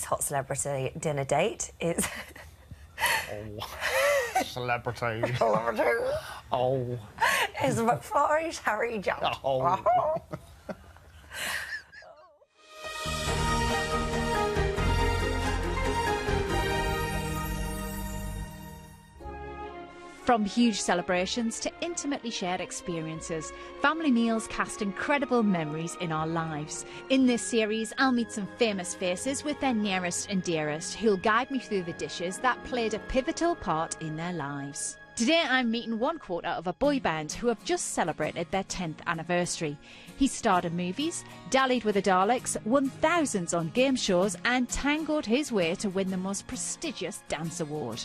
hot celebrity dinner date is... Oh, celebrity. Celebrity. Oh. Is McFly's Harry Judd. Oh. From huge celebrations to intimately shared experiences, family meals cast incredible memories in our lives. In this series, I'll meet some famous faces with their nearest and dearest who'll guide me through the dishes that played a pivotal part in their lives. Today I'm meeting one quarter of a boy band who have just celebrated their 10th anniversary. He starred in movies, dallied with the Daleks, won thousands on game shows and tangoed his way to win the most prestigious dance award.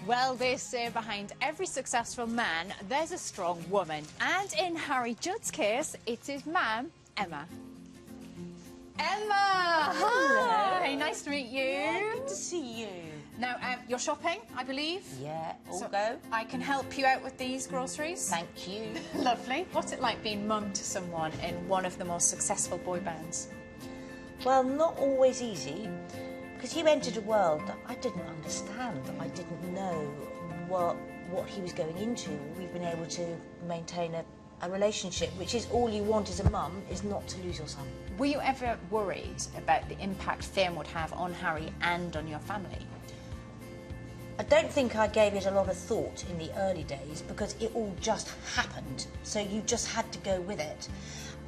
Well, they say behind every successful man, there's a strong woman. And in Harry Judd's case, it's his mum, Emma. Emma! Hello. Hi, nice to meet you. Yeah, good to see you. Now, you're shopping, I believe? Yeah, all So go. I can help you out with these groceries? Thank you. Lovely. What's it like being mum to someone in one of the most successful boy bands? Well, not always easy, because he entered a world that I didn't understand. I didn't know what he was going into. We've been able to maintain a relationship, which is all you want as a mum, is not to lose your son. Were you ever worried about the impact fame would have on Harry and on your family? I don't think I gave it a lot of thought in the early days because it all just happened. So you just had to go with it.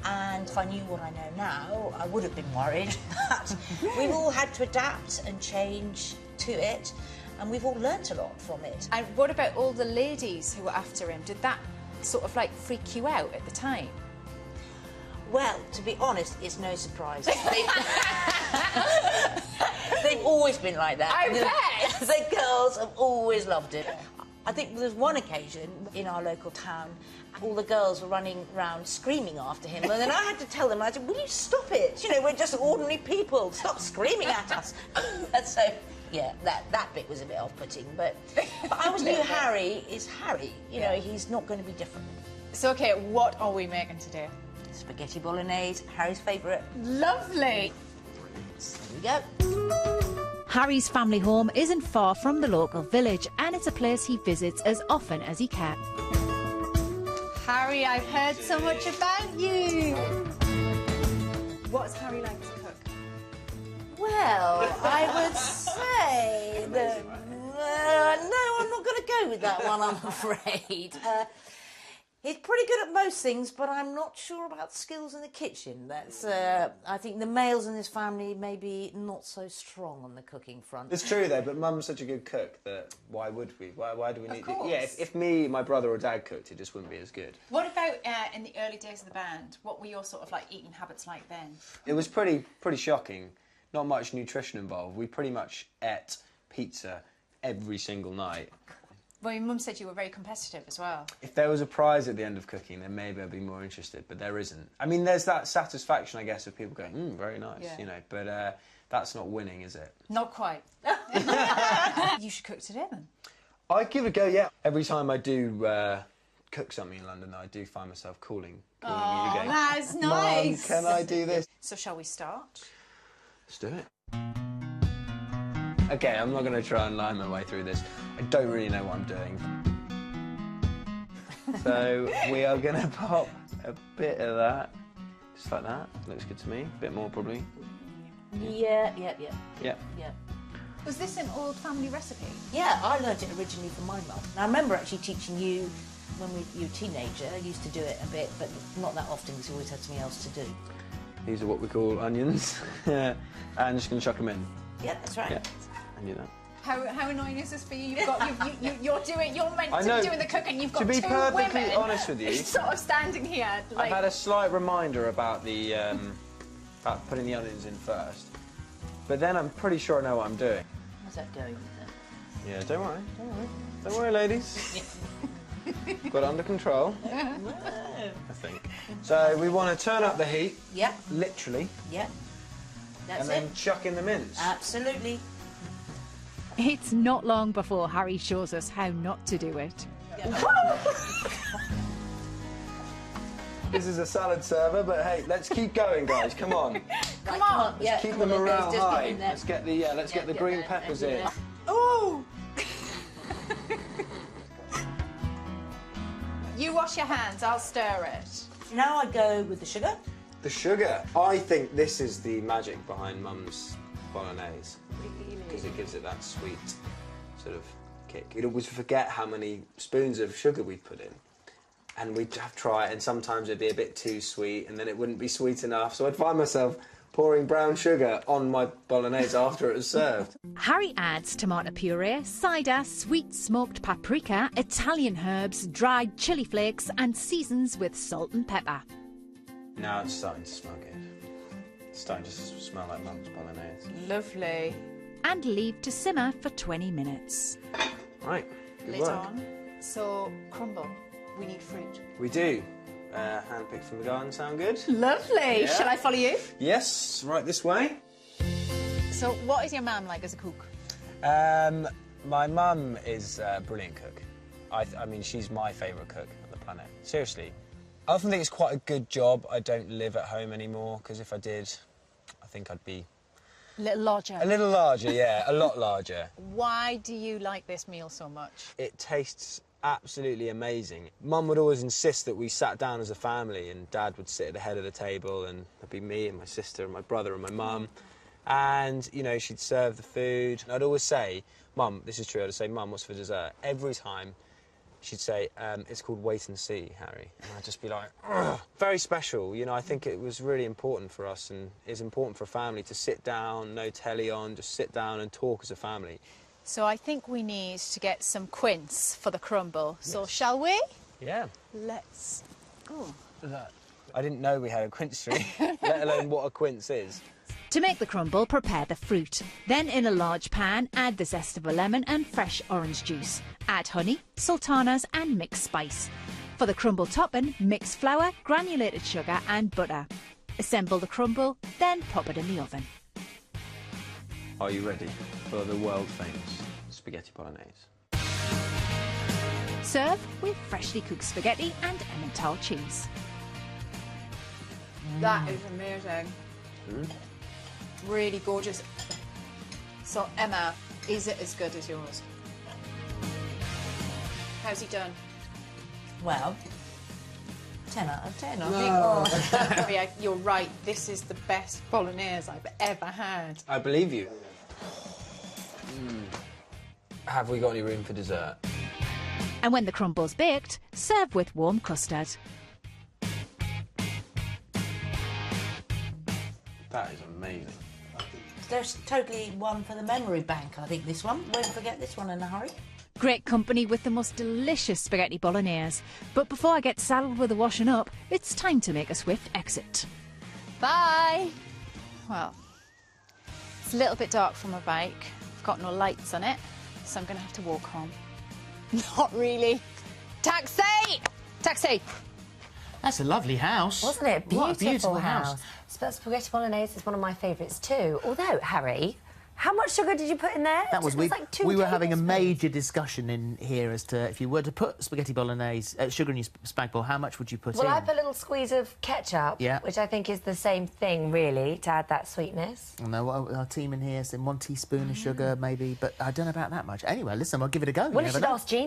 And if I knew what I know now, I would have been worried. But we've all had to adapt and change to it, and we've all learnt a lot from it. And what about all the ladies who were after him? Did that sort of like freak you out at the time? Well, to be honest, it's no surprise. They've always been like that. I bet! The girls have always loved it. I think there was one occasion in our local town, all the girls were running around screaming after him, and then I had to tell them, I said, will you stop it? You know, we're just ordinary people, stop screaming at us. And so, yeah, that bit was a bit off-putting, but I always knew Harry is Harry, you know, he's not going to be different. So, okay, what are we making today? Spaghetti Bolognese, Harry's favourite. Lovely! There we go. Harry's family home isn't far from the local village, and it's a place he visits as often as he can. Harry, I've heard so much about you. What's Harry like to cook? Well, I would say that... no, I'm not going to go with that one, I'm afraid. He's pretty good at most things, but I'm not sure about skills in the kitchen. That's, I think the males in this family may be not so strong on the cooking front. It's true though, but Mum's such a good cook that why would we? Why do we need to? course. Yeah, if me, my brother or dad cooked, it just wouldn't be as good. What about in the early days of the band? What were your sort of like eating habits like then? It was pretty shocking. Not much nutrition involved. We pretty much ate pizza every single night. Well, your mum said you were very competitive as well. If there was a prize at the end of cooking, then maybe I'd be more interested, but there isn't. I mean, there's that satisfaction, I guess, of people going, very nice, you know, but that's not winning, is it? Not quite. You should cook today, then. I'd give it a go, yeah. Every time I do cook something in London, I do find myself calling you going, that's nice. Mum, can I do this? So shall we start? Let's do it. Okay, I'm not going to try and line my way through this. I don't really know what I'm doing. So we are going to pop a bit of that, just like that. Looks good to me. A bit more, probably. Yeah. Was this an old family recipe? Yeah, I learnt it originally from my mum. And I remember actually teaching you when you were a teenager. I used to do it a bit, but not that often because you always had something else to do. These are what we call onions. And I'm just going to chuck them in. Yeah, that's right. Yeah, and do that. How annoying is this for you? You've got you're meant I to know. be doing the cooking. You've got To be two perfectly women honest with you, sort of standing here. Like... I've had a slight reminder about the about putting the onions in first, but then I'm pretty sure I know what I'm doing. How's that going? Yeah, don't worry, ladies. Got it under control, I think. So we want to turn up the heat. Yep. Literally. Yep. That's and then chuck in the mince. Absolutely. It's not long before Harry shows us how not to do it. This is a salad server, but hey, let's keep going, guys. Come on. Right, Come on. Yeah, Keep come the on, then, morale just get high. in there. Let's get the green there, peppers and in. Oh! You wash your hands, I'll stir it. Now I go with the sugar. The sugar. I think this is the magic behind Mum's bolognese. Because it gives it that sweet sort of kick. You'd always forget how many spoons of sugar we'd put in. And we'd have to try it, and sometimes it'd be a bit too sweet, and then it wouldn't be sweet enough. So I'd find myself pouring brown sugar on my bolognese after it was served. Harry adds tomato puree, cider, sweet smoked paprika, Italian herbs, dried chili flakes and seasons with salt and pepper. Now it's starting to smell good. It's starting to smell like Mum's bolognese. Lovely. And leave to simmer for 20 minutes. Right, good Lid work. on. So, crumble. We need fruit. We do. Hand-picked from the garden, sound good? Lovely. Yeah. Shall I follow you? Yes, right this way. So, what is your mum like as a cook? My mum is a brilliant cook. I mean, she's my favourite cook on the planet. Seriously. I often think it's quite a good job I don't live at home anymore, because if I did, I think I'd be... A little larger. A little larger, yeah, a lot larger. Why do you like this meal so much? It tastes absolutely amazing. Mum would always insist that we sat down as a family, and Dad would sit at the head of the table, and there'd be me and my sister and my brother and my mum. And, you know, she'd serve the food. And I'd always say, Mum, this is true, I'd say, Mum, what's for dessert? Every time she'd say, it's called wait and see, Harry. And I'd just be like, ugh. Very special. You know, I think it was really important for us, and it's important for a family to sit down, no telly on, just sit down and talk as a family. So I think we need to get some quince for the crumble. So shall we? Yeah. Let's... Oh. I didn't know we had a quince tree, let alone what a quince is. To make the crumble, prepare the fruit. Then in a large pan, add the zest of a lemon and fresh orange juice. Add honey, sultanas and mixed spice. For the crumble topping, mix flour, granulated sugar and butter. Assemble the crumble, then pop it in the oven. Are you ready for the world-famous spaghetti bolognese? Serve with freshly cooked spaghetti and Emmental cheese. That is amazing. Really gorgeous. So, Emma, is it as good as yours? How's he done? Well, 10 out of 10, I think. Yeah, you're right. This is the best bolognese I've ever had. I believe you. Have we got any room for dessert? And when the crumble's baked, serve with warm custard. That is amazing. There's totally one for the memory bank, I think, this one. Won't forget this one in a hurry. Great company with the most delicious spaghetti bolognese. But before I get saddled with the washing up, it's time to make a swift exit. Bye! Well, it's a little bit dark from my bike. I've got no lights on it, so I'm going to have to walk home. Not really. Taxi! Taxi! That's a lovely house. Wasn't it? What a beautiful house. Spaghetti Bolognese is one of my favourites too. Although, Harry, how much sugar did you put in there? That was It was we. like 2 We were having a tablespoons. major discussion in here as to if you were to put spaghetti bolognese, sugar in your spag bol, how much would you put Well, in? I put a little squeeze of ketchup, Yeah. which I think is the same thing, really, to add that sweetness. I know our team in here said 1 teaspoon of sugar, maybe, but I don't know about that much. Anyway, listen, I'll give it a go. Well, you never should know. ask Jean.